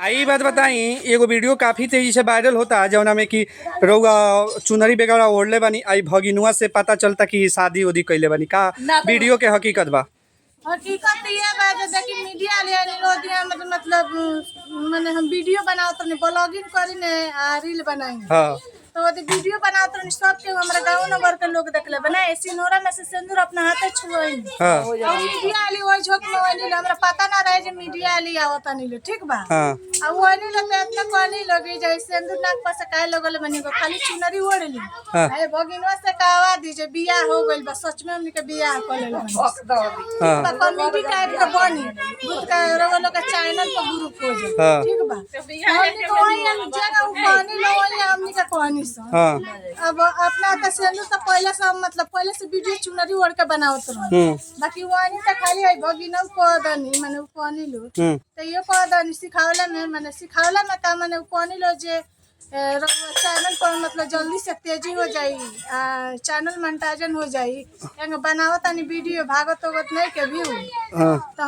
आई बात बताई। एगो वीडियो काफी तेजी से वायरल होता जौना में कि रउआ चुनरी बेगड़ा ओढ़ले बानी, आई भगिनुआ से पता चलता कि शादी उदी कैले बानी का वीडियो के हकीकत बा। हकीकत ये बा जे देखी मीडिया ले निरोधिया मतलब माने हम वीडियो बनाओ तो ब्लॉगिंग करी ने आ रील बनाई। हां तो वो वीडियो बनाओ तो सब के हमरा गांव नंबर के लोग देखले बना सिनोरा में से सिंदूर अपना हाथे छुआई। हां और मीडिया वाली ओइ झोक में ओइ नीले हमरा पता ना रहे जे मीडिया वाली आवत नीले ठीक बा। हां अब वो नीले पे इतना कोनी लगी जे सिंदूर नाक पर से काहे लगल बनी को खाली चुनरी ओढ़ली। ए भगिनवा से कहवा दी जे बियाह हो गइल बा, सच में हमनी के बियाह कर लेल बनी। हां कॉमेडी टाइप के बनी भूत का रोलो के चैनल पर ग्रुप हो जाए ठीक बा। हमनी को ओइ जगह कोनी लो ओइ हमनी के कोनी। हां अब अपना तो सिंदूर तो पहले से मतलब पहले से वीडियो चुनरी ओढ़ के बनावत रहो। बाकी वानी तो खाली है भगिनव को दनी माने कोनी लो तो ये को दनी सिखावला में माने सिखावला में का माने कोनी लो जे चैनल पर मतलब जल्दी से तेजी हो जाई चैनल मोनेटाइजन हो जाई एंग बनावत नहीं वीडियो भागत होगत नहीं के व्यू तो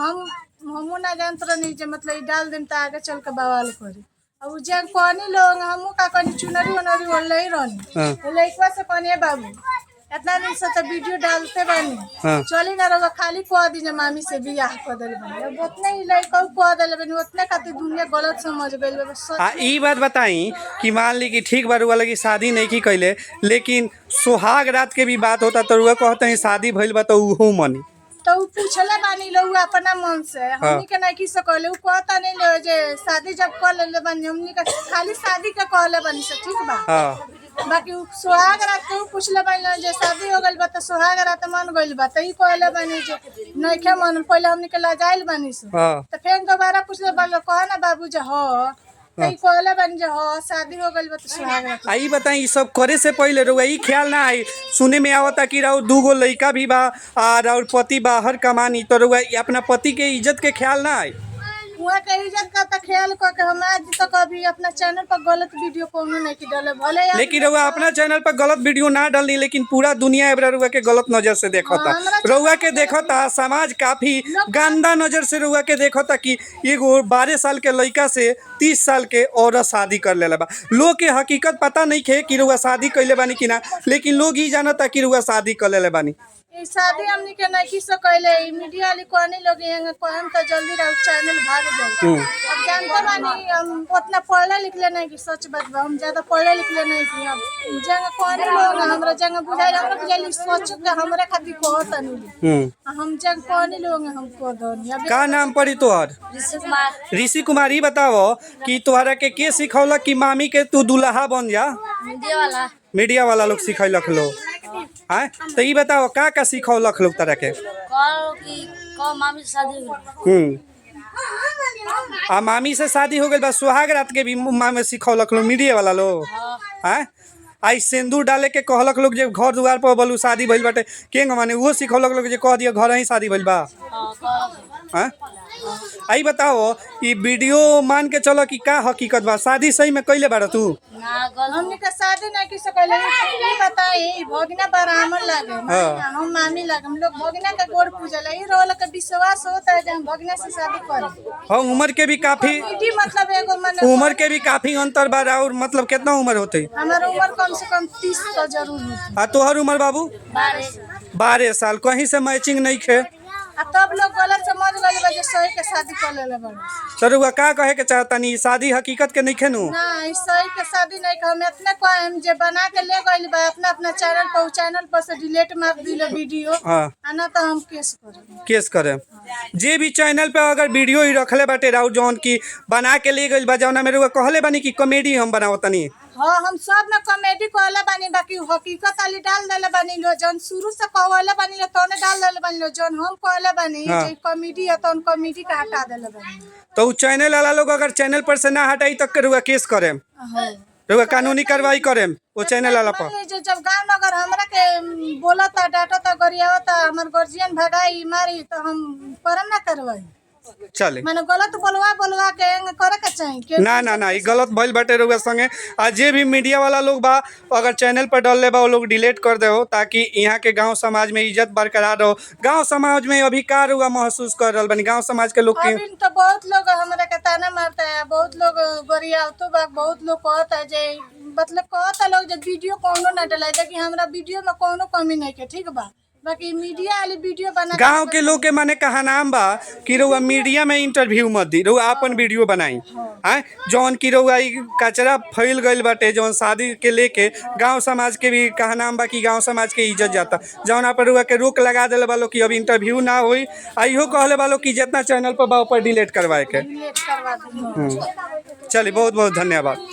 हमू ना जानत रही जे मतलब डाल देम त आगे चल के बवाल करी। अब जब कोनी लोग हमू का कोनी चुनरी वनरी ओढ़ले ही रहनी लइकवा से कोनी बाबू इतना दिन से तो वीडियो डालते बानी चली ना रहो खाली कह दी मामी से बियाह कर देले बानी। अब उतने ही लइका कह देले बानी उतने खातिर दुनिया गलत समझ गइल बा। ई बात बताई कि मान ली कि ठीक बा रुआ लगी शादी नहीं की कैले लेकिन सुहाग रात के भी बात होता तो रुआ कहते हैं शादी भइल बा तो उहो मनी तो पूछले बानी लोग अपना मन से हमनी के नहीं की सकले उ कहता नहीं ले जे शादी जब कर ले बानी हमनी के खाली शादी के कहले बानी से ठीक बा। हां बाकी सुहाग रात के पूछले बानी जे शादी हो गइल बा तो सुहाग रात मन गइल बा त ई कहले बानी जे नहीं के मन पहले हमनी के लजाइल बानी से तो फिर दोबारा पूछले बालो कह ना बाबू जे हो तई कहले बानी जे हो शादी हो गइल बा तो सुहाग रात। आई बताई ई सब करे से पहले रुआ ई ख्याल ना आई सुने में आवता कि राउ दूगो लइका भी बा और पति बाहर कमानी तो रुआ अपना पति के इज्जत के ख्याल ना आई हुआ के इज्जत का तो ख्याल को के हम आज तक कभी अपना चैनल पर गलत वीडियो कोनो नहीं की डाले भले लेकिन रउआ अपना चैनल पर गलत वीडियो ना डालनी लेकिन पूरा दुनिया एबरा रउआ के गलत नजर से देखता रउआ के देखता समाज काफी गंदा नजर से रउआ के देखता कि एगो 12 साल के लड़का से 30 साल के औरत शादी कर लेला बा। लोग के हकीकत पता नहीं खे कि रउआ शादी कैले बानी कि ना लेकिन लोग ही जानता कि रउआ शादी कर लेले बानी। ई शादी हमनी के नहीं की सकले मीडिया वाली कोनी लोग यहां कोहम तो जल्दी रह चैनल भाग जाए। अब जानते बानी हम उतना पढ़ले लिखले नहीं कि सच बात बा हम ज्यादा पढ़ले लिखले नहीं कि अब जगह कोनी लोग हमरा जगह बुझाई हमरा बुझाई सोच के हमरे खातिर कहत नहीं हम जगह कोनी लोग हम को दनी। का नाम पड़ी तोहर? ऋषि कुमार। ही बताओ कि तोहरा के सिखौलक कि मामी के तू दुल्हा बन जा? मीडिया वाला लोग सिखैलक लो हैं तो ई बताओ का सिखौलक लोग तरह के मामी से शादी आ मामी से शादी हो गई बा सुहाग रात के भी मामी सिखौलक लोग मीडिया वाला लोग हैं आई सिंदूर डाले के कहलक लोग जे घर दुआर पर बोलू शादी भइल बाटे के माने वो सिखौलक लोग जे कह दिया घर ही शादी भइल बा हैं। आई बताओ ई वीडियो मान के चलो कि का हकीकत बा शादी सही में कैले बाड़ तू? हमनी के शादी नहीं की सकले ई बताई भगिना बराबर लागे हम मामी लागे हम लोग भगिना के गोड़ पूजला ई रोल के विश्वास होता है जे हम भगिना से शादी करी। हां उम्र के भी काफी मतलब एगो माने उम्र के भी काफी अंतर बा और मतलब कितना उम्र होते? हमार उम्र कम से कम 30 तो जरूर होती। आ तोहर उम्र बाबू 12 साल कहीं से मैचिंग नहीं खे तब लोग गलत समझ गए बा जे सही के शादी कर लेले बा। सरुआ का कहे के चाहतनी शादी हकीकत के नहीं खेनु ना ई सही के शादी नहीं हम इतने कहम जे बना के ले गइल बा अपना चैनल पर से डिलीट मार दिले वीडियो आना तो हम केस करें जे भी चैनल पे अगर वीडियो ही रखले बाटे राउ जौन की बना के ले गइल बा जौना में रुआ कहले बानी कि कॉमेडी हम बनावतनी। हाँ हम सब में कॉमेडी कहले बानी बाकी हकीकत वाली डाल देले बानी लो जौन शुरू से कहले बानी लो तोने डाल देले बानी लो जौन हम कहले बानी जे कॉमेडी है तो कॉमेडी का हटा देले बानी तो चैनल वाला लोग अगर चैनल पर से ना हटाई तो रुआ केस करेम रुआ कानूनी कार्रवाई करेम वो चैनल वाला पर। जब गांव नगर हमरा के बोलता डांटता गरियावता हमर गार्जियन भगाई मारी तो हम करम ना करवाई चले माने गलत बोलवा के करे के चाहिए ना ई गलत भइल बाटे रउआ संगे। आ जे भी मीडिया वाला लोग बा अगर चैनल पर डाल ले बा वो लोग डिलीट कर दे हो, ताकि यहाँ के गांव समाज में इज्जत बरकरार रहो। गांव समाज में अभी का रउआ महसूस कर रहल बनी? गांव समाज के लोग के अभी तो बहुत लोग हमरा के ताना मारता है, बहुत लोग गरियावतो बा, बहुत लोग कहता है जे मतलब कहता लोग जे वीडियो कोनो ना डलाए, देखिए हमरा वीडियो में कोनो कमी नहीं के, ठीक बा। बाकी मीडिया वाली वीडियो बना गांव के लोग के माने कहा नाम बा कि रउआ मीडिया में इंटरव्यू मत दी, रउआ अपन वीडियो बनाई हैं। जौन की रउआ ई कचरा फैल गइल बाटे जौन शादी के लेके गांव समाज के भी कहा नाम बा कि गांव समाज के इज्जत जाता। जौन पर रउआ के रोक लगा देले बालो कि अब इंटरव्यू ना होई। आ इहो कहले बालो कि जितना चैनल पर बा ऊपर डिलीट करवाए के। डिलीट करवा दी। चलिए बहुत बहुत धन्यवाद।